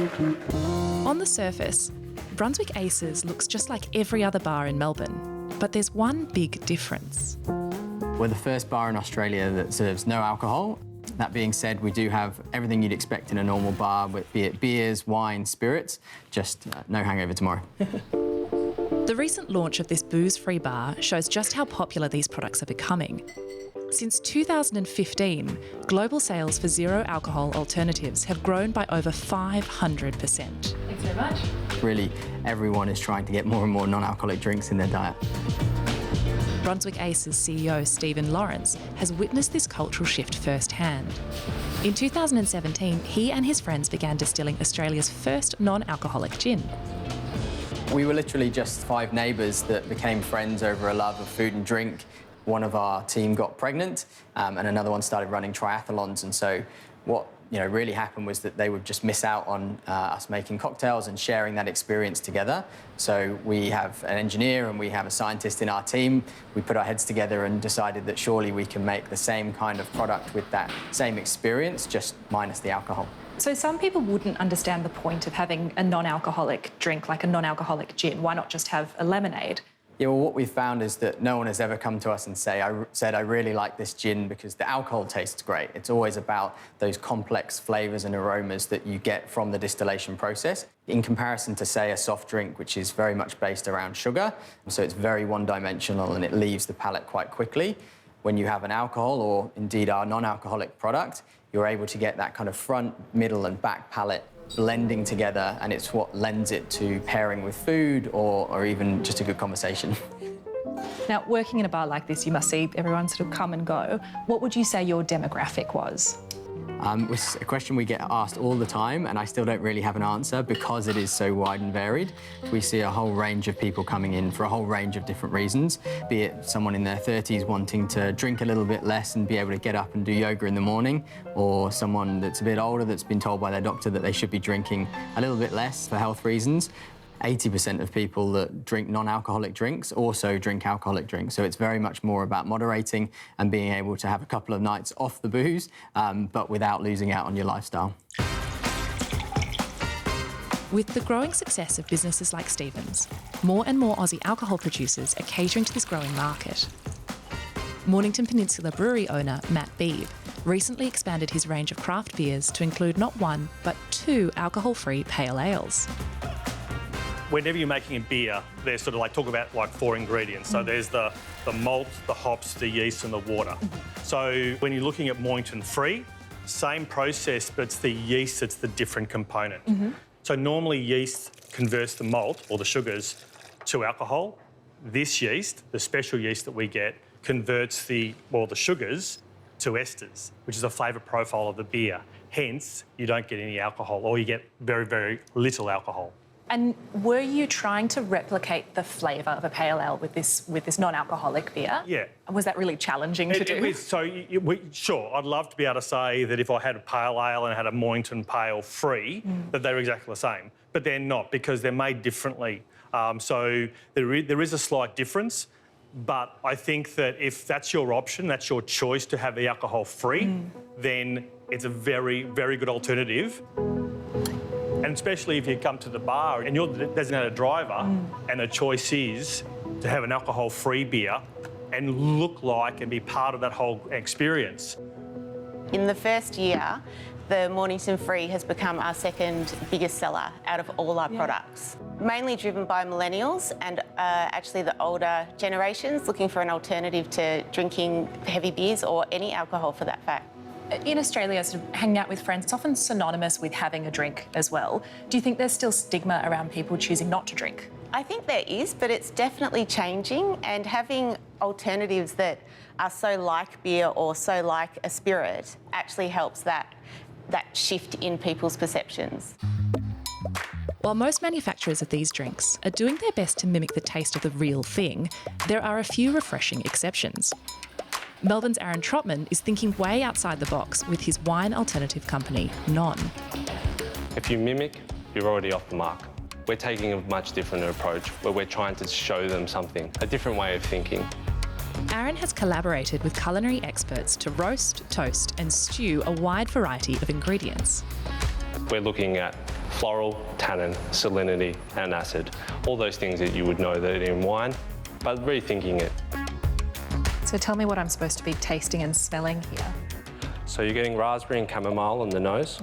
On the surface, Brunswick Aces looks just like every other bar in Melbourne, but there's one big difference. We're the first bar in Australia that serves no alcohol. That being said, we do have everything you'd expect in a normal bar, be it beers, wine, spirits, just no hangover tomorrow. The recent launch of this booze-free bar shows just how popular these products are becoming. Since 2015, global sales for zero-alcohol alternatives have grown by over 500%. Thanks very much. Really, everyone is trying to get more and more non-alcoholic drinks in their diet. Brunswick Aces CEO Stephen Lawrence has witnessed this cultural shift firsthand. In 2017, he and his friends began distilling Australia's first non-alcoholic gin. We were literally just 5 neighbours that became friends over a love of food and drink. One of our team got pregnant and another one started running triathlons, and so what really happened was that they would just miss out on us making cocktails and sharing that experience together. So we have an engineer and we have a scientist in our team. We put our heads together and decided that surely we can make the same kind of product with that same experience, just minus the alcohol. So some people wouldn't understand the point of having a non-alcoholic drink, like a non-alcoholic gin. Why not just have a lemonade? Yeah, well, what we've found is that no one has ever come to us and said, I really like this gin because the alcohol tastes great. It's always about those complex flavours and aromas that you get from the distillation process, in comparison to, say, a soft drink, which is very much based around sugar. So it's very one-dimensional and it leaves the palate quite quickly. When you have an alcohol, or indeed our non-alcoholic product, you're able to get that kind of front, middle and back palate blending together, and it's what lends it to pairing with food or even just a good conversation. Now, working in a bar like this, you must see everyone sort of come and go. What would you say your demographic was? It's a question we get asked all the time, and I still don't really have an answer because it is so wide and varied. We see a whole range of people coming in for a whole range of different reasons, be it someone in their 30s wanting to drink a little bit less and be able to get up and do yoga in the morning, or someone that's a bit older that's been told by their doctor that they should be drinking a little bit less for health reasons. 80% of people that drink non-alcoholic drinks also drink alcoholic drinks. So it's very much more about moderating and being able to have a couple of nights off the booze, but without losing out on your lifestyle. With the growing success of businesses like Stephen's, more and more Aussie alcohol producers are catering to this growing market. Mornington Peninsula Brewery owner Matt Beebe recently expanded his range of craft beers to include not 1, but 2 alcohol-free pale ales. Whenever you're making a beer, there's sort of like, talk about like 4 ingredients. So there's the malt, the hops, the yeast and the water. So when you're looking at Mornington Free, same process, but it's the yeast that's the different component. So normally yeast converts the malt or the sugars to alcohol. This yeast, the special yeast that we get, converts the sugars to esters, which is a flavour profile of the beer. Hence, you don't get any alcohol, or you get very, very little alcohol. And were you trying to replicate the flavour of a pale ale with this non-alcoholic beer? Yeah. Was that really challenging to do? Sure, I'd love to be able to say that if I had a pale ale and had a Mornington Pale Free, that they're exactly the same. But they're not, because they're made differently. So there is a slight difference, but I think that if that's your option, that's your choice to have the alcohol-free, then it's a very, very good alternative. And especially if you come to the bar and you're the designated driver and the choice is to have an alcohol-free beer and look like and be part of that whole experience. In the first year, the Mornington Free has become our second biggest seller out of all our products. Mainly driven by millennials and actually the older generations looking for an alternative to drinking heavy beers or any alcohol for that fact. In Australia, sort of hanging out with friends, it's often synonymous with having a drink as well. Do you think there's still stigma around people choosing not to drink? I think there is, but it's definitely changing, and having alternatives that are so like beer or so like a spirit actually helps that shift in people's perceptions. While most manufacturers of these drinks are doing their best to mimic the taste of the real thing, there are a few refreshing exceptions. Melbourne's Aaron Trotman is thinking way outside the box with his wine alternative company, Non. If you mimic, you're already off the mark. We're taking a much different approach where we're trying to show them something, a different way of thinking. Aaron has collaborated with culinary experts to roast, toast and stew a wide variety of ingredients. We're looking at floral, tannin, salinity and acid. All those things that you would know that are in wine, but rethinking it. So tell me what I'm supposed to be tasting and smelling here. So you're getting raspberry and chamomile on the nose.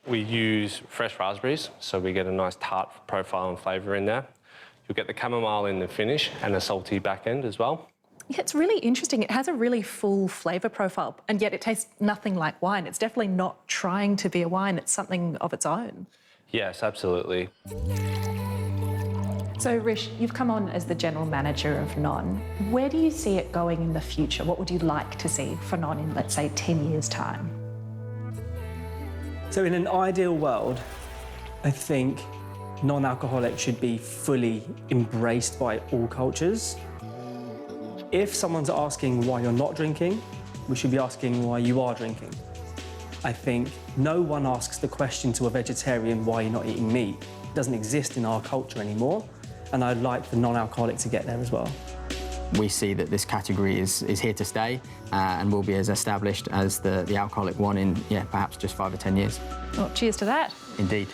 We use fresh raspberries, so we get a nice tart profile and flavour in there. You'll get the chamomile in the finish and a salty back end as well. Yeah, it's really interesting. It has a really full flavour profile, and yet it tastes nothing like wine. It's definitely not trying to be a wine. It's something of its own. Yes, absolutely. So, Rish, you've come on as the General Manager of Non. Where do you see it going in the future? What would you like to see for Non in, let's say, 10 years' time? So in an ideal world, I think non-alcoholic should be fully embraced by all cultures. If someone's asking why you're not drinking, we should be asking why you are drinking. I think no one asks the question to a vegetarian why you're not eating meat. It doesn't exist in our culture anymore, and I'd like the non-alcoholic to get there as well. We see that this category is here to stay and will be as established as the alcoholic one in, perhaps just 5 or 10 years. Well, cheers to that. Indeed.